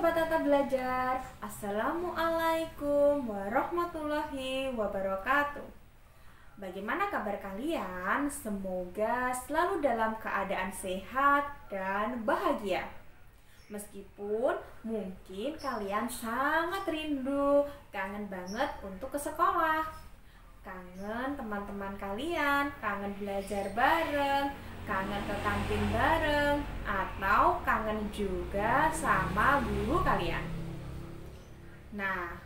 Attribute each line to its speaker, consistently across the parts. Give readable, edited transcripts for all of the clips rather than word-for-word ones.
Speaker 1: Sobat Tata Belajar, Assalamualaikum warahmatullahi wabarakatuh. Bagaimana kabar kalian? Semoga selalu dalam keadaan sehat dan bahagia. Meskipun mungkin kalian sangat rindu, kangen banget untuk ke sekolah, kangen teman-teman kalian, kangen belajar bareng, kangen ke kantin bareng, atau kangen juga sama guru kalian. Nah,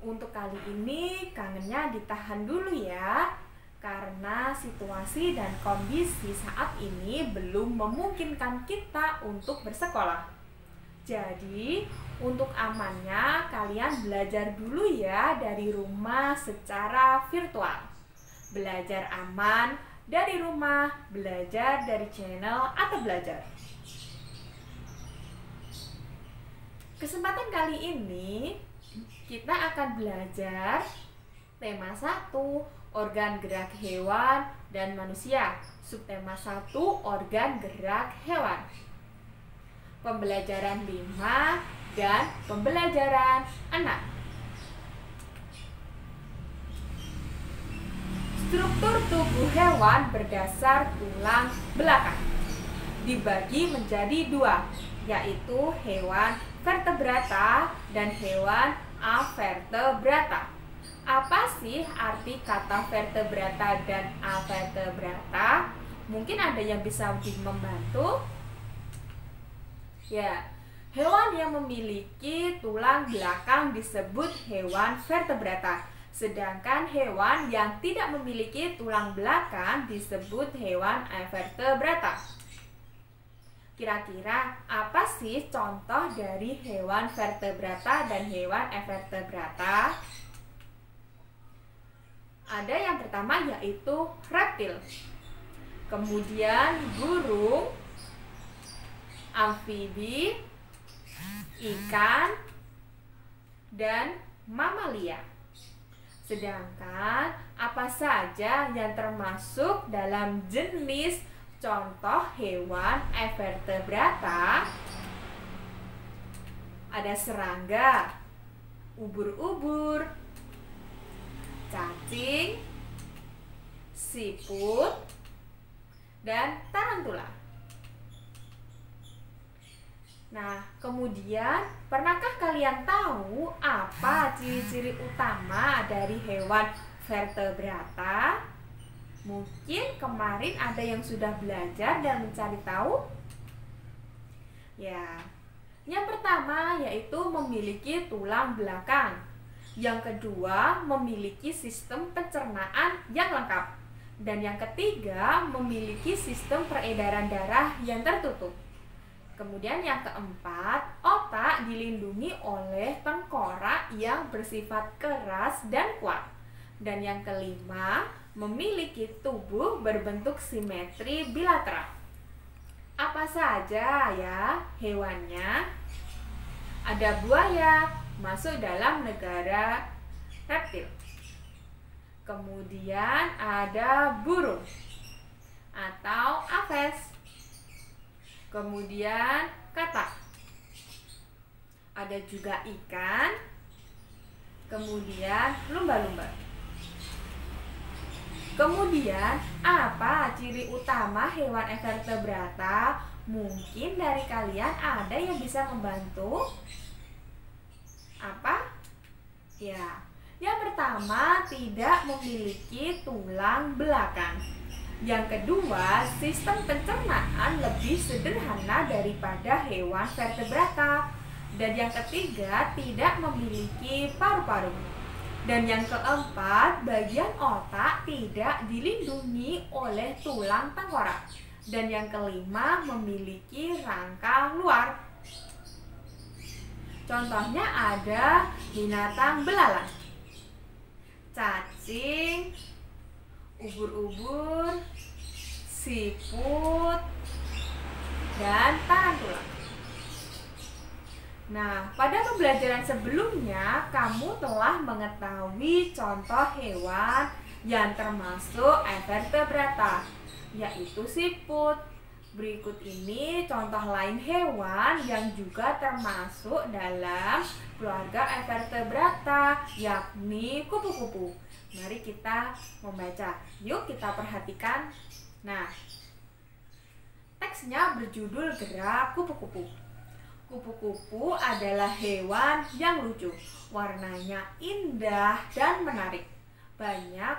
Speaker 1: untuk kali ini kangennya ditahan dulu ya, karena situasi dan kondisi saat ini belum memungkinkan kita untuk bersekolah. Jadi, untuk amannya kalian belajar dulu ya dari rumah secara virtual. Belajar aman dari rumah, belajar dari channel atau belajar. Kesempatan kali ini kita akan belajar tema 1, organ gerak hewan dan manusia. Subtema 1, organ gerak hewan. Pembelajaran 5 dan pembelajaran 6. Struktur tubuh hewan berdasar tulang belakang dibagi menjadi 2, yaitu hewan vertebrata dan hewan avertebrata. Apa sih arti kata vertebrata dan avertebrata? Mungkin ada yang bisa membantu? Ya, hewan yang memiliki tulang belakang disebut hewan vertebrata. Sedangkan hewan yang tidak memiliki tulang belakang disebut hewan avertebrata. Kira-kira apa sih contoh dari hewan vertebrata dan hewan avertebrata? Ada yang pertama yaitu reptil, kemudian burung, amfibi, ikan, dan mamalia. Sedangkan apa saja yang termasuk dalam jenis contoh hewan avertebrata? Ada serangga, ubur-ubur, cacing, siput, dan tarantula. Nah, kemudian pernahkah kalian tahu apa ciri-ciri utama dari hewan vertebrata? Mungkin kemarin ada yang sudah belajar dan mencari tahu? Ya, yang pertama yaitu memiliki tulang belakang. Yang kedua, memiliki sistem pencernaan yang lengkap. Dan yang ketiga, memiliki sistem peredaran darah yang tertutup. Kemudian yang keempat, otak dilindungi oleh tengkorak yang bersifat keras dan kuat. Dan yang kelima, memiliki tubuh berbentuk simetri bilateral. Apa saja ya hewannya? Ada buaya, masuk dalam negara reptil. Kemudian ada burung atau aves. Kemudian katak. Ada juga ikan. Kemudian lumba-lumba. Kemudian apa ciri utama hewan avertebrata? Mungkin dari kalian ada yang bisa membantu? Apa? Ya, yang pertama tidak memiliki tulang belakang. Yang kedua, sistem pencernaan lebih sederhana daripada hewan vertebrata. Dan yang ketiga, tidak memiliki paru-paru. Dan yang keempat, bagian otak tidak dilindungi oleh tulang tengkorak. Dan yang kelima, memiliki rangka luar. Contohnya ada binatang belalang, cacing, ubur-ubur, siput, dan tarantula. Nah, pada pembelajaran sebelumnya kamu telah mengetahui contoh hewan yang termasuk avertebrata, yaitu siput, Berikut ini contoh lain hewan yang juga termasuk dalam keluarga Evertebrata, yakni kupu-kupu. Mari kita membaca. Yuk kita perhatikan. Nah, teksnya berjudul Gerak Kupu-kupu. Kupu-kupu adalah hewan yang lucu, warnanya indah dan menarik. Banyak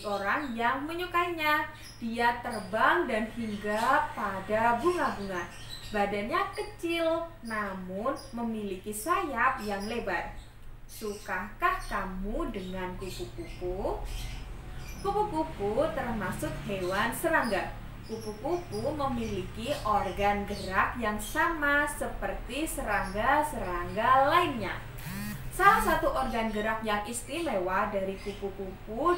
Speaker 1: orang yang menyukainya. Dia terbang dan hinggap pada bunga-bunga. Badannya kecil, namun memiliki sayap yang lebar. Sukakah kamu dengan kupu-kupu? Kupu-kupu termasuk hewan serangga. Kupu-kupu memiliki organ gerak yang sama seperti serangga-serangga lainnya. Salah satu organ gerak yang istimewa dari kupu-kupu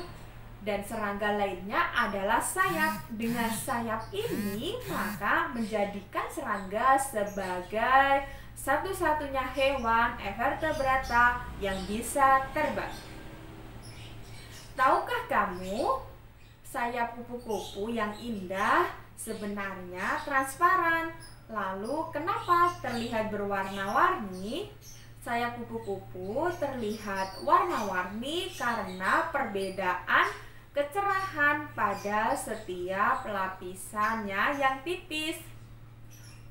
Speaker 1: dan serangga lainnya adalah sayap. Dengan sayap ini, maka menjadikan serangga sebagai satu-satunya hewan Evertebrata yang bisa terbang. Tahukah kamu, sayap kupu-kupu yang indah sebenarnya transparan. Lalu kenapa terlihat berwarna-warni? Sayap kupu-kupu terlihat warna-warni karena perbedaan kecerahan pada setiap lapisannya yang tipis.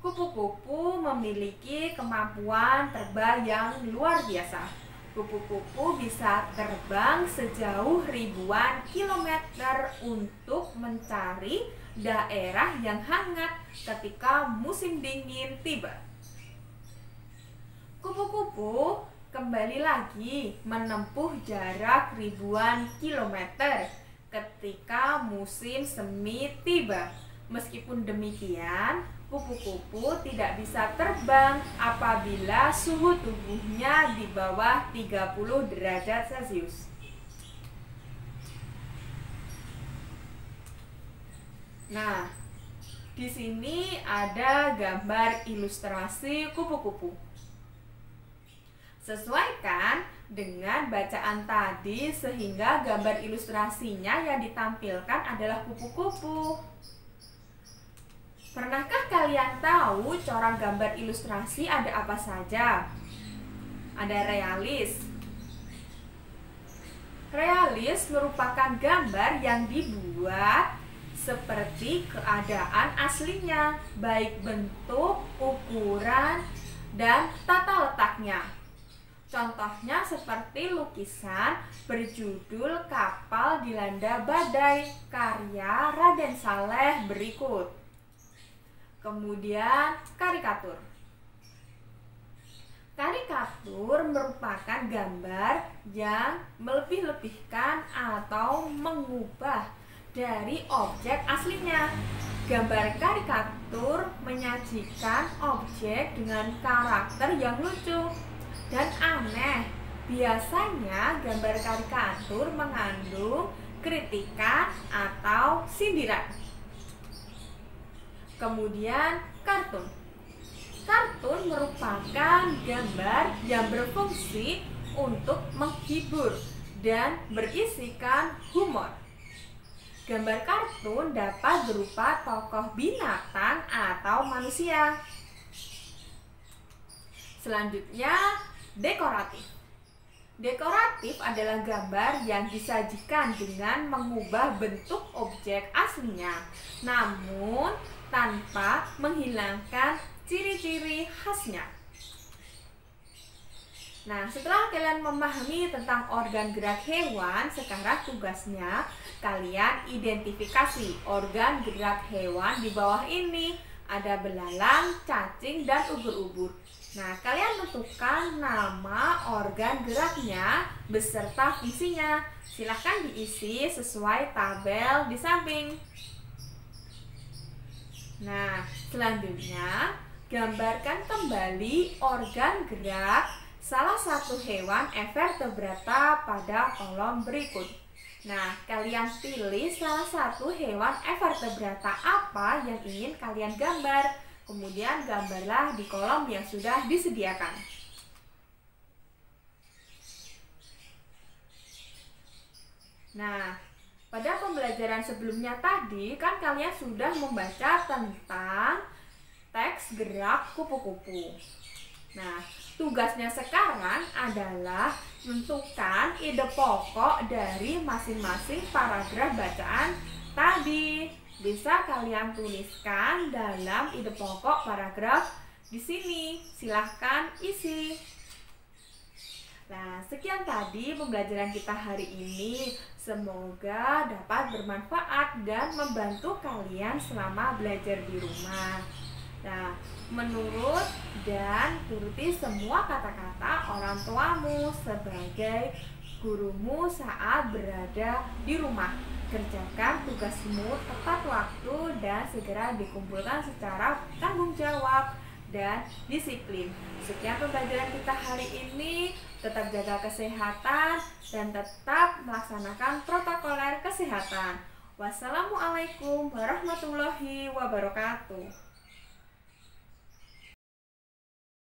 Speaker 1: Kupu-kupu memiliki kemampuan terbang yang luar biasa. Kupu-kupu bisa terbang sejauh ribuan kilometer untuk mencari daerah yang hangat ketika musim dingin tiba. Kupu-kupu kembali lagi menempuh jarak ribuan kilometer ketika musim semi tiba. Meskipun demikian, kupu-kupu tidak bisa terbang apabila suhu tubuhnya di bawah 30 derajat Celcius. Nah, di sini ada gambar ilustrasi kupu-kupu. Sesuaikan dengan bacaan tadi sehingga gambar ilustrasinya yang ditampilkan adalah kupu-kupu. Pernahkah kalian tahu corak gambar ilustrasi ada apa saja? Ada realis. Realis merupakan gambar yang dibuat seperti keadaan aslinya, baik bentuk, ukuran, dan tata letaknya. Contohnya seperti lukisan berjudul Kapal Dilanda Badai karya Raden Saleh berikut. Kemudian karikatur. Karikatur merupakan gambar yang melebih-lebihkan atau mengubah dari objek aslinya. Gambar karikatur menyajikan objek dengan karakter yang lucu dan aneh. Biasanya gambar karikatur mengandung kritikan atau sindiran. Kemudian kartun. Kartun merupakan gambar yang berfungsi untuk menghibur dan berisikan humor. Gambar kartun dapat berupa tokoh binatang atau manusia. Selanjutnya, dekoratif. Dekoratif adalah gambar yang disajikan dengan mengubah bentuk objek aslinya, namun tanpa menghilangkan ciri-ciri khasnya. Nah, setelah kalian memahami tentang organ gerak hewan, sekarang tugasnya kalian identifikasi organ gerak hewan di bawah ini. Ada belalang, cacing, dan ubur-ubur. Nah, kalian tentukan nama organ geraknya beserta fungsinya. Silahkan diisi sesuai tabel di samping. Nah, selanjutnya gambarkan kembali organ gerak salah satu hewan Evertebrata pada kolom berikut. Nah, kalian pilih salah satu hewan Evertebrata apa yang ingin kalian gambar. Kemudian gambarlah di kolom yang sudah disediakan. Nah, Pada pembelajaran sebelumnya tadi kan kalian sudah membaca tentang teks gerak kupu-kupu. Nah, tugasnya sekarang adalah menentukan ide pokok dari masing-masing paragraf bacaan tadi. Bisa kalian tuliskan dalam ide pokok paragraf di sini. Silahkan isi. Nah, sekian tadi pembelajaran kita hari ini. Semoga dapat bermanfaat dan membantu kalian selama belajar di rumah. Nah, menurut dan turuti semua kata-kata orang tuamu sebagai gurumu saat berada di rumah. Kerjakan tugasmu tepat waktu dan segera dikumpulkan secara tanggung jawab dan disiplin. Sekian pembelajaran kita hari ini. Tetap jaga kesehatan dan tetap melaksanakan protokoler kesehatan. Wassalamualaikum warahmatullahi wabarakatuh.